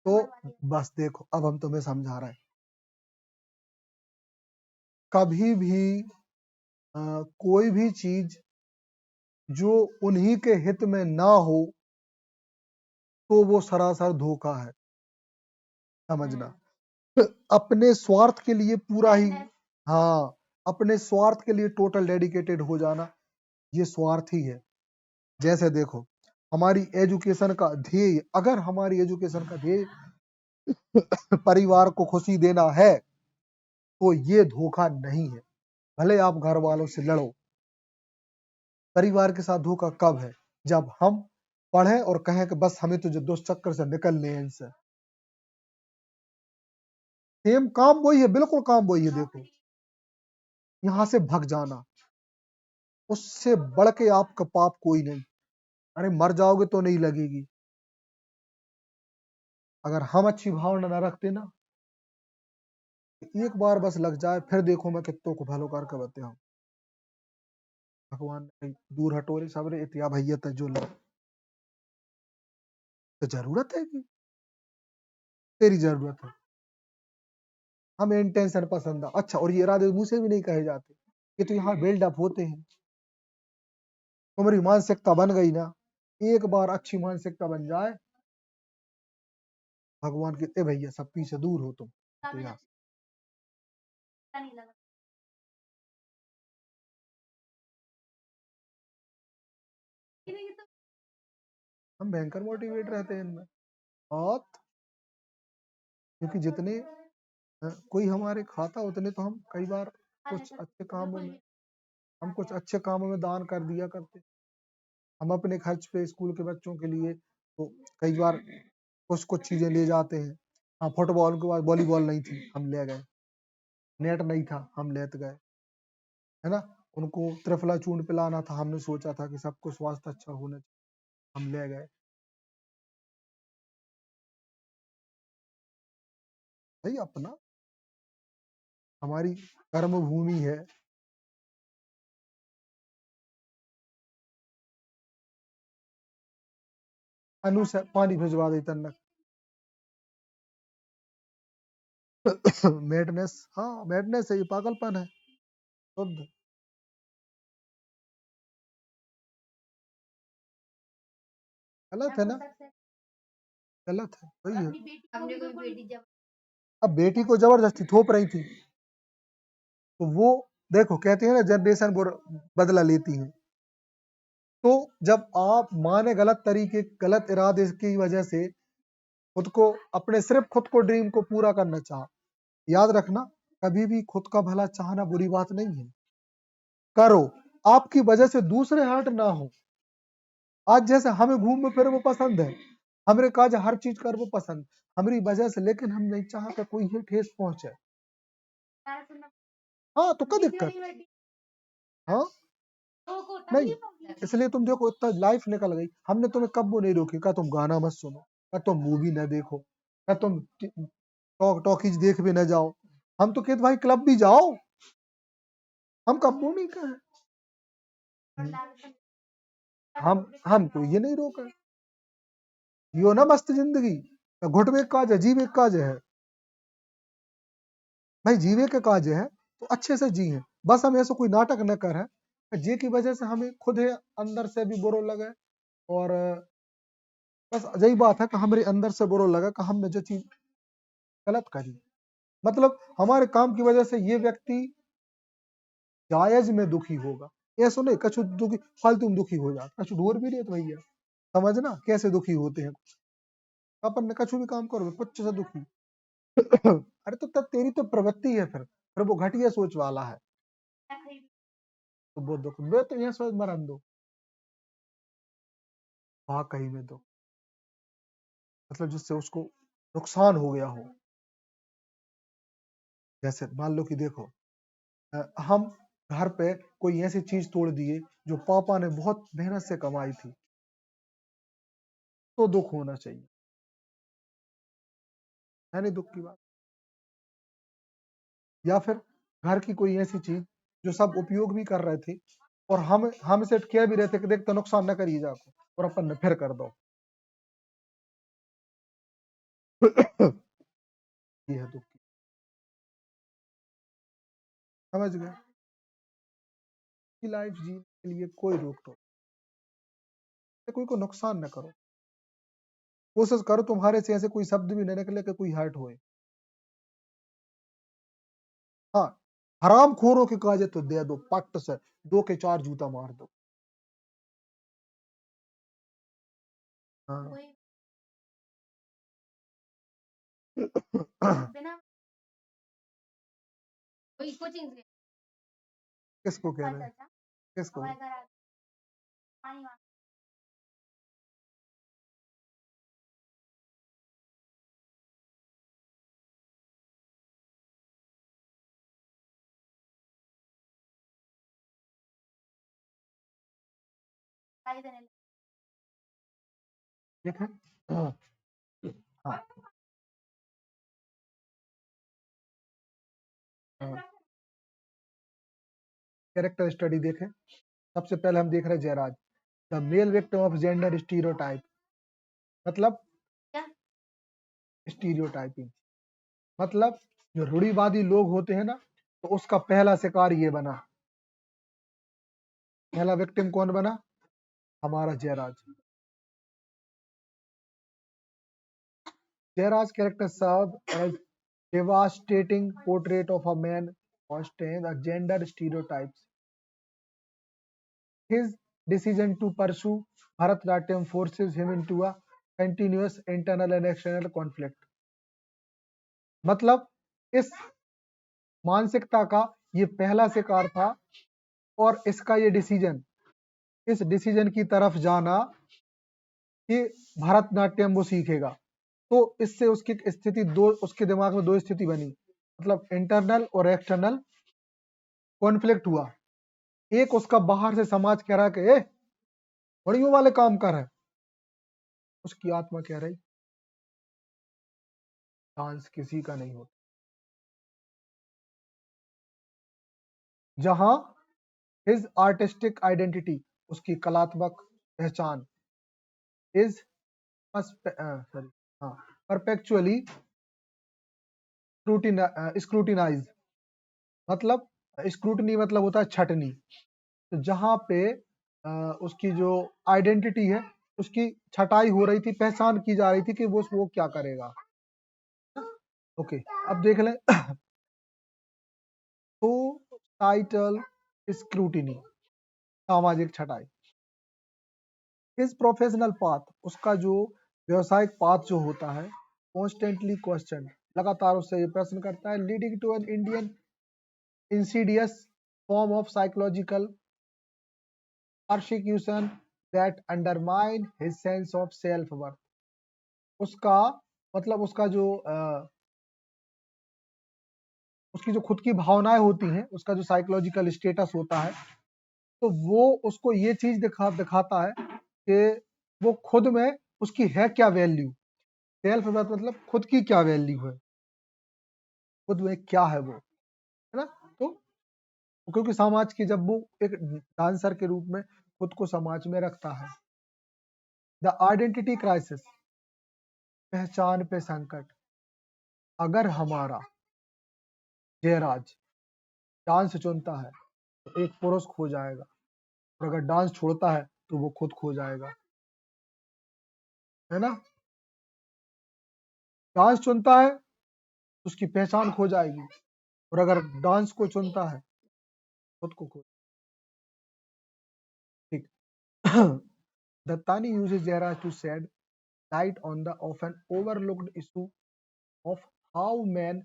तो बस देखो, अब हम तुम्हें समझा रहे हैं। कभी भी कोई भी चीज जो उन्हीं के हित में ना हो तो वो सरासर धोखा है, समझना। अपने स्वार्थ के लिए पूरा ही, हाँ, अपने स्वार्थ के लिए टोटल डेडिकेटेड हो जाना, ये स्वार्थ ही है। जैसे देखो, हमारी एजुकेशन का ध्येय, अगर हमारी एजुकेशन का ध्येय परिवार को खुशी देना है तो ये धोखा नहीं है। भले आप घर वालों से लड़ो, परिवार के साथ धोखा कब है? जब हम पढ़े और कहें कि बस हमें तो जो दोस्त चक्कर से निकलने हैं इनसे। सेम काम वही है, बिल्कुल काम वही है। देखो, यहाँ से भग जाना, उससे बढ़ के आपका पाप कोई नहीं। अरे मर जाओगे तो नहीं लगेगी। अगर हम अच्छी भावना न रखते ना, एक बार बस लग जाए, फिर देखो मैं कित्तों को भलो करके बताऊं। भगवान ने दूर हटो रे सबरे इतिया भैया ते जो लग, तो जरूरत है कि तेरी जरूरत है। हमें इंटेंशन पसंद है, अच्छा, और ये इरादे मुंह से भी नहीं कहे जाते, ये तो यहाँ बिल्डअप होते हैं। तुम्हारी मानसिकता बन गई ना, एक बार अच्छी मानसिकता बन जाए, भगवान के ए भैया सब पीछे दूर हो तुम, तो यहाँ हम भयंकर मोटिवेट रहते हैं इनमें। और क्योंकि जितने कोई हमारे खाता उतने तो हम कई बार कुछ अच्छे कामों में, हम कुछ अच्छे कामों में दान कर दिया करते। हम अपने खर्च पे स्कूल के बच्चों के लिए तो कई बार कुछ कुछ चीजें ले जाते हैं। हाँ, फुटबॉल के बाद वॉलीबॉल नहीं थी, हम ले गए। नेट नहीं था, हम लेत गए, है ना। उनको त्रिफला चूर्ण पिलाना था, हमने सोचा था कि सबको स्वास्थ्य अच्छा होना चाहिए, हम ले गए। भाई अपना, हमारी कर्म भूमि है। अनु से पानी भिजवा दे तन्नक। मैडनेस, हाँ मैडनेस है, ये पागलपन है शुद्ध। गलत है ना, गलत है, वही है। अब बेटी को जबरदस्ती थोप रही थी, तो वो देखो, कहते हैं ना जनरेशन बदला लेती है। तो जब आप माँ ने गलत तरीके, गलत इरादे की वजह से खुद को, अपने सिर्फ खुद को ड्रीम को पूरा करना चाहा, याद रखना, कभी भी खुद का भला चाहना बुरी बात नहीं है। करो, आपकी वजह से दूसरे हर्ट ना हो। आज जैसे हमें घूमने फिर वो पसंद है, हमरे काज हर चीज कर वो पसंद, हमारी वजह से, लेकिन हम नहीं चाहते कोई ही ठेस पहुंचे। हाँ तो क्या दिक्कत, हाँ नहीं, इसलिए तुम देखो इतना लाइफ निकल गई, हमने तुम्हें कब वो नहीं रोकी, क्या तुम गाना मत सुनो, क्या तुम मूवी न देखो, क्या तुम टॉकीज देख भी न जाओ। हम तो कहते भाई क्लब भी जाओ, हम कब वो नहीं कहे। हम तो ये नहीं रोका, यो ना मस्त जिंदगी, घुट में काज है, जीव एक काज है। भाई जीवे के काज है तो अच्छे से जी है, बस हम ऐसा कोई नाटक न कर है जे की वजह से हमें खुद है अंदर से भी बुरा लगे। और बस यही बात है कि हमारे अंदर से बुरा लगा कि हमने जो चीज गलत करी, मतलब हमारे काम की वजह से ये व्यक्ति जायज में दुखी होगा। ऐसा नहीं कछु दुखी फालतू में दुखी हो जाता, कछु ढोर भी नहीं तो भैया, समझना कैसे दुखी होते हैं। अपन ने कछु भी काम करो कुछ से दुखी। अरे तो तब तेरी तो प्रवृत्ति है, फिर वो घटिया सोच वाला है, तो वो दुख वे तो यहाँ सोच मरन दो, वहां कहीं में दो, मतलब जिससे उसको नुकसान हो गया हो। जैसे मान लो कि देखो, हम घर पे कोई ऐसी चीज तोड़ दिए जो पापा ने बहुत मेहनत से कमाई थी, तो दुख होना चाहिए, है नहीं दुख की बात। या फिर घर की कोई ऐसी चीज जो सब उपयोग भी कर रहे थे और हम इसे कह भी रहे थे कि देख तो नुकसान न करिए जाको, और अपन ने फिर कर दो, ये है दुख की, समझ गए? की लाइफ जीने के लिए कोई रोक टोक, कोई को नुकसान न करो, कोशिश करो तुम्हारे से ऐसे कोई शब्द भी न निकले कि कोई हर्ट होए। हाँ, हराम खोरों के काजे तो दे दो पट्ट से, 2 के 4 जूता मार दो। हाँ। किसको कह रहे हैं? किसको? देखें, हाँ, हाँ, हाँ। कैरेक्टर स्टडी देखें, सबसे पहले हम देख रहे हैं Jayraj, the male victim of gender stereotype, मतलब स्टीरियोटाइपिंग, मतलब जो रूढ़िवादी लोग होते हैं ना, तो उसका पहला शिकार ये बना। पहला विक्टिम कौन बना? हमारा Jayraj. Jayaraj character served as devastating portrait of a man constrained the gender stereotypes. His decision to pursue Bharatanatyam forces him into a continuous internal and external conflict. मतलब इस मानसिकता का ये पहला शिकार था, और इसका ये डिसीजन, इस डिसीजन की तरफ जाना कि भरतनाट्यम वो सीखेगा, तो इससे उसकी स्थिति दो, उसके दिमाग में दो स्थिति बनी, मतलब इंटरनल और एक्सटर्नल कॉन्फ्लिक्ट हुआ। एक उसका बाहर से समाज कह रहा है कि बड़ियों वाले काम कर है, उसकी आत्मा कह रही डांस किसी का नहीं होता। जहां हिज आर्टिस्टिक आइडेंटिटी, उसकी कलात्मक पहचान, इज सॉरी, हाँ, परपेचुअली स्क्रूटिनाइज, मतलब स्क्रूटनी मतलब होता है छटनी, तो जहां पे उसकी जो आइडेंटिटी है उसकी छटाई हो रही थी, पहचान की जा रही थी कि वो क्या करेगा। ओके, अब देख लें तो टाइटल स्क्रूटिनी, सामाजिक छटाई। इस प्रोफेशनल पाथ, उसका जो व्यवसायिक पाथ जो होता है, कॉन्स्टेंटली क्वेश्चन, लगातार उससे ये प्रश्न करता है, leading to an Indian insidious form of psychological persecution that undermine his sense of self worth. उसका मतलब उसका जो उसकी जो खुद की भावनाएं होती हैं, उसका जो साइकोलॉजिकल स्टेटस होता है, तो वो उसको ये चीज दिखाता है कि वो खुद में उसकी है क्या वैल्यू, सेल्फ वर्थ मतलब खुद की क्या वैल्यू है, खुद में क्या है वो, है ना। तो क्योंकि समाज की, जब वो एक डांसर के रूप में खुद को समाज में रखता है। द आइडेंटिटी क्राइसिस, पहचान पे संकट। अगर हमारा जयराज डांस चुनता है तो एक पुरुष खो जाएगा, और अगर डांस छोड़ता है तो वो खुद खो जाएगा, है ना। डांस चुनता है तो उसकी पहचान खो जाएगी, और अगर डांस को चुनता है खुद को खो, ठीक। Dattani uses Jairaj to shed light on the often overlooked issue of how men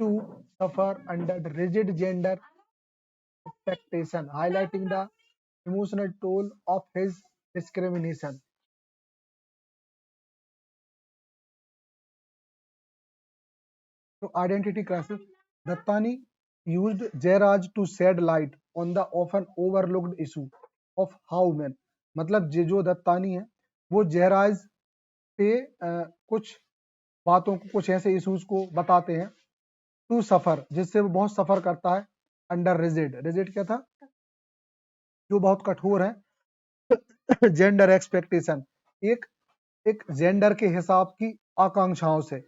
too suffer under the rigid gender expectation, highlighting the emotional toll of his discrimination. So, identity crisis. Dattani used Jairaj to shed light on the often overlooked issue of how men, मतलब जो दत्तानी है वो जयराज पे कुछ बातों को, कुछ ऐसे इश्यूज को बताते हैं, टू सफर, जिससे वो बहुत सफर करता है, अंडर रिजिड, रिजिड क्या था, जो बहुत कठोर है, जेंडर एक्सपेक्टेशन, एक एक जेंडर के हिसाब की आकांक्षाओं से,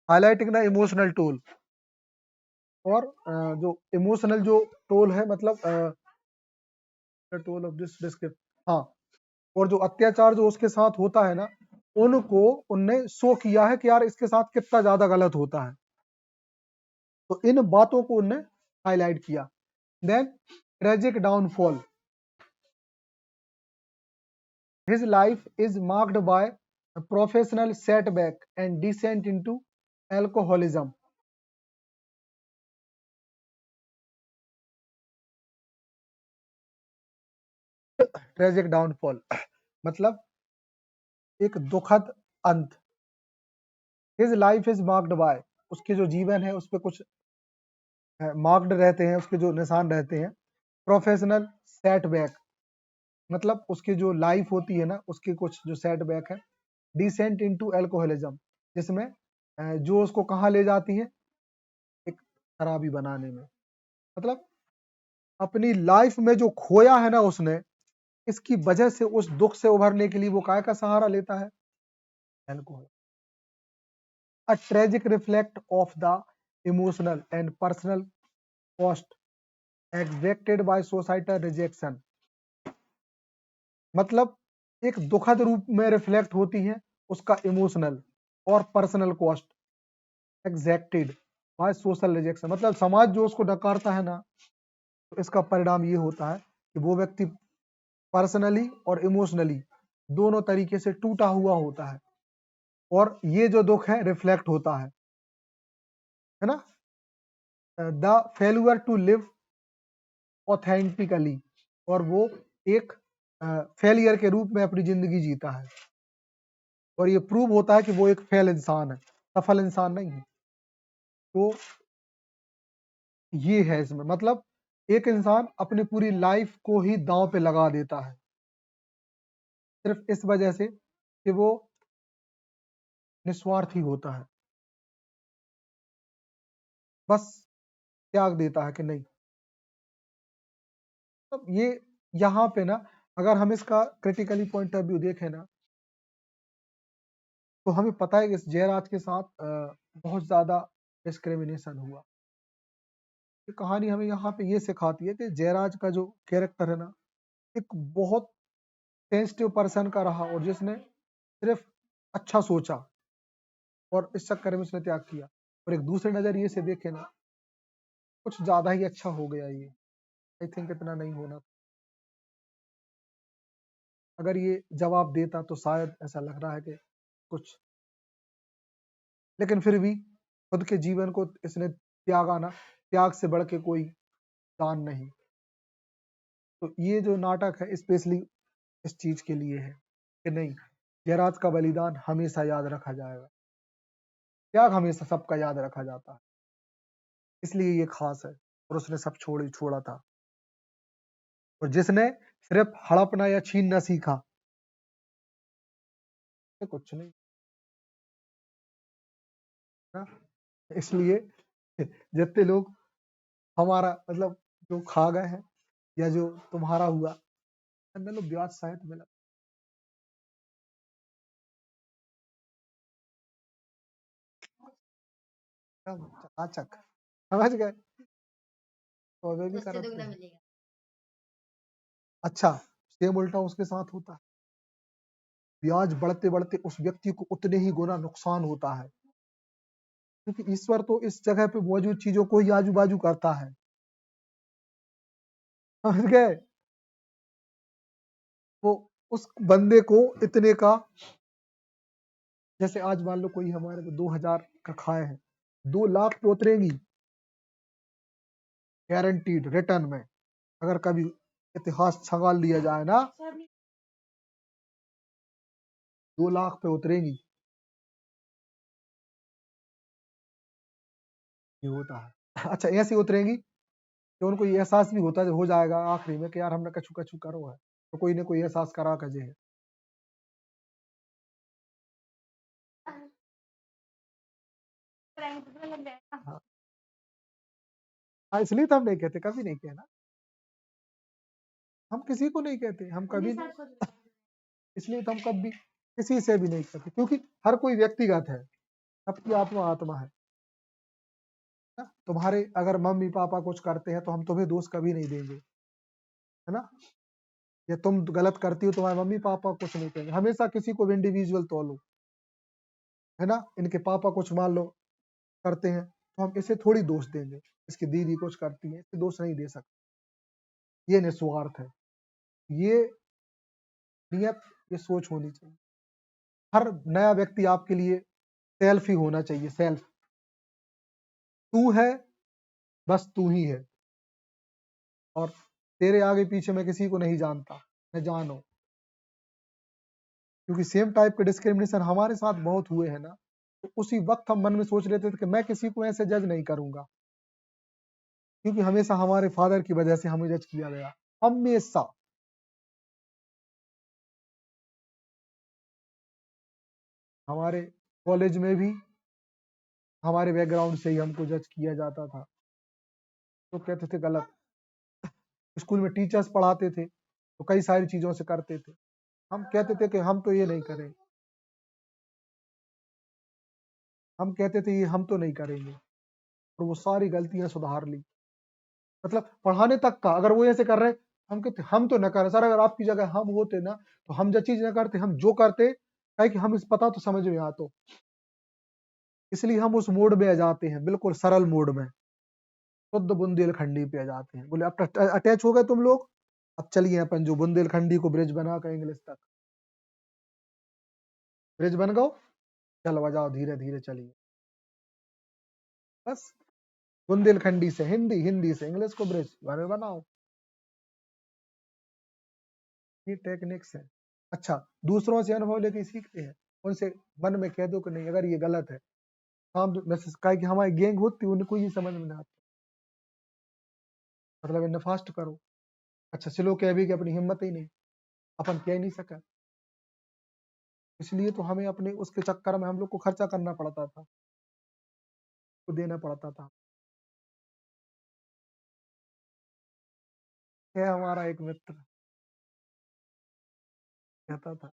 हाईलाइटिंग द इमोशनल टोल, और जो इमोशनल जो टोल है, मतलब टोल ऑफ दिस डिस्क्रिप्ट, हाँ, और जो अत्याचार जो उसके साथ होता है ना, उनको उनने शो किया है कि यार इसके साथ कितना ज्यादा गलत होता है, तो इन बातों को उनने हाईलाइट किया। Then tragic downfall, his life is marked by professional setback and descent into alcoholism. Tragic downfall मतलब एक दुखद अंत। His life is marked by, उसके जो जीवन है उस पर कुछ मार्क्ड रहते हैं, उसके जो निशान रहते हैं। प्रोफेशनल सेटबैक मतलब उसकी जो लाइफ होती है ना, उसके कुछ जो सेटबैक है। डिसेंट इनटू एल्कोहलिज्म, जिसमें जो उसको कहाँ ले जाती है, एक शराबी बनाने में। मतलब अपनी लाइफ में जो खोया है ना उसने, इसकी वजह से उस दुख से उभरने के लिए वो काय का सहारा लेता है, alcohol. A tragic reflect of the emotional and personal cost exacted by societal rejection, मतलब एक दुखद रूप में रिफ्लेक्ट होती है उसका इमोशनल और personal cost exacted by social rejection, मतलब समाज जो उसको नकारता है ना, तो इसका परिणाम ये होता है कि वो व्यक्ति पर्सनली और इमोशनली दोनों तरीके से टूटा हुआ होता है, और ये जो दुख है रिफ्लेक्ट होता है ना, the failure to live authentically, और वो एक फेलियर के रूप में अपनी जिंदगी जीता है, और ये प्रूव होता है कि वो एक फेल इंसान है, सफल इंसान नहीं है। तो ये है इसमें, मतलब एक इंसान अपनी पूरी लाइफ को ही दांव पे लगा देता है सिर्फ इस वजह से कि वो निस्वार्थी होता है, बस त्याग देता है कि नहीं। तो ये यहाँ पे ना, अगर हम इसका क्रिटिकली पॉइंट ऑफ व्यू देखें ना, तो हमें पता है कि इस जयराज के साथ बहुत ज्यादा डिस्क्रिमिनेशन हुआ। ये कहानी हमें यहाँ पे ये सिखाती है कि जयराज का जो कैरेक्टर है ना, एक बहुत सेंसिटिव पर्सन का रहा, और जिसने सिर्फ अच्छा सोचा और इस चक्कर में उसने त्याग किया। और एक दूसरे नजरिए से देखे ना, कुछ ज्यादा ही अच्छा हो गया ये, आई थिंक इतना नहीं होना। अगर ये जवाब देता तो शायद ऐसा लग रहा है कि कुछ, लेकिन फिर भी खुद के जीवन को इसने त्यागा ना, त्याग से बढ़ के कोई दान नहीं। तो ये जो नाटक है स्पेशली इस चीज के लिए है कि नहीं, जयराज का बलिदान हमेशा याद रखा जाएगा, त्याग हमेशा सबका याद रखा जाता है, इसलिए ये खास है। और उसने सब छोड़ा था, और जिसने सिर्फ हड़पना या छीनना सीखा, तो कुछ नहीं ना। इसलिए जितने लोग हमारा मतलब जो खा गए हैं, या जो तुम्हारा हुआ, अंदर लोग ब्याज सहित मिला, चकाचक, समझ गए, तो वे भी करते हैं। अच्छा, सेम उल्टा उसके साथ होता है, ब्याज बढ़ते बढ़ते उस व्यक्ति को उतने ही गुना नुकसान होता है, क्योंकि ईश्वर तो इस जगह पे मौजूद चीजों को ही आजू बाजू करता है, समझ गए। वो उस बंदे को इतने का, जैसे आज मान लो कोई हमारे को 2000 का खाए है, 2 लाख पे उतरेगी गारंटीड रिटर्न में, अगर कभी इतिहास छगाल लिया जाए ना, 2 लाख पे उतरेगी, ये होता है। अच्छा, ऐसी उतरेगी कि उनको ये एहसास भी होता है, हो जाएगा आखिरी में कि यार हमने कछु कछु करो है, तो कोई ना कोई एहसास करा कजे है। हाँ, इसलिए तो हम नहीं कहते, कभी नहीं कहना, हम किसी को नहीं कहते, हम कभी, इसलिए तो हम कभी किसी से भी नहीं कहते, क्योंकि हर कोई व्यक्तिगत है, सबकी आत्मा आत्मा है ना? तुम्हारे अगर मम्मी पापा कुछ करते हैं तो हम तुम्हें दोष कभी नहीं देंगे, है ना? या तुम गलत करती हो, तुम्हारे मम्मी पापा कुछ नहीं कहेंगे। हमेशा किसी को भी इंडिविजुअल तोलो, है ना? इनके पापा कुछ मान लो करते हैं तो हम इसे थोड़ी दोष देंगे, इसकी दीदी कुछ करती है इसे दोष नहीं दे सकते। ये निस्वार्थ है, ये नियत, ये सोच होनी चाहिए। हर नया व्यक्ति आपके लिए सेल्फ ही होना चाहिए, सेल्फ। तू है, बस तू ही है, और तेरे आगे पीछे मैं किसी को नहीं जानता, मैं जानो। क्योंकि सेम टाइप के डिस्क्रिमिनेशन हमारे साथ बहुत हुए हैं ना, तो उसी वक्त हम मन में सोच लेते थे कि मैं किसी को ऐसे जज नहीं करूंगा, क्योंकि हमेशा हमारे फादर की वजह से हमें जज किया गया, हमेशा। हमारे कॉलेज में भी हमारे बैकग्राउंड से ही हमको जज किया जाता था, तो कहते थे गलत। स्कूल में टीचर्स पढ़ाते थे तो कई सारी चीजों से करते थे, हम कहते थे कि हम तो ये नहीं करें, हम कहते थे ये हम तो नहीं करेंगे, और वो सारी गलतियां सुधार ली। मतलब पढ़ाने तक का, अगर वो ऐसे कर रहे, हम कहते हम तो न करें सर, अगर आपकी जगह हम होते ना तो हम जो चीज न करते, हम जो करते है कि हम इस पता तो समझ में आता। इसलिए हम उस मोड में आ जाते हैं, बिल्कुल सरल मोड में, शुद्ध बुंदेलखंडी पे आ जाते हैं। बोले अब अटैच हो गए तुम लोग, अब चलिए अपन जो बुंदेलखंडी को ब्रिज बना कर इंग्लिश तक, ब्रिज बन गो, चल बजाओ धीरे धीरे चलिए, बस बुंदेलखंडी से हिंदी, हिंदी से इंग्लिश को ब्रिज बनाओ। ये टेक्निक्स है। अच्छा, दूसरों से अनुभव लेके सीखते हैं, उनसे मन में कह दो कि नहीं अगर ये गलत है, हम वैसे कहा कि हमारी गैंग होती उनको ये समझ में ना आता, मतलब इन्हें फास्ट करो। अच्छा सिलो कह भी कि अपनी हिम्मत ही नहीं, अपन कह ही नहीं सका, इसलिए तो हमें अपने उसके चक्कर में हम लोग को खर्चा करना पड़ता था, को देना पड़ता था। है हमारा एक मित्र कहता था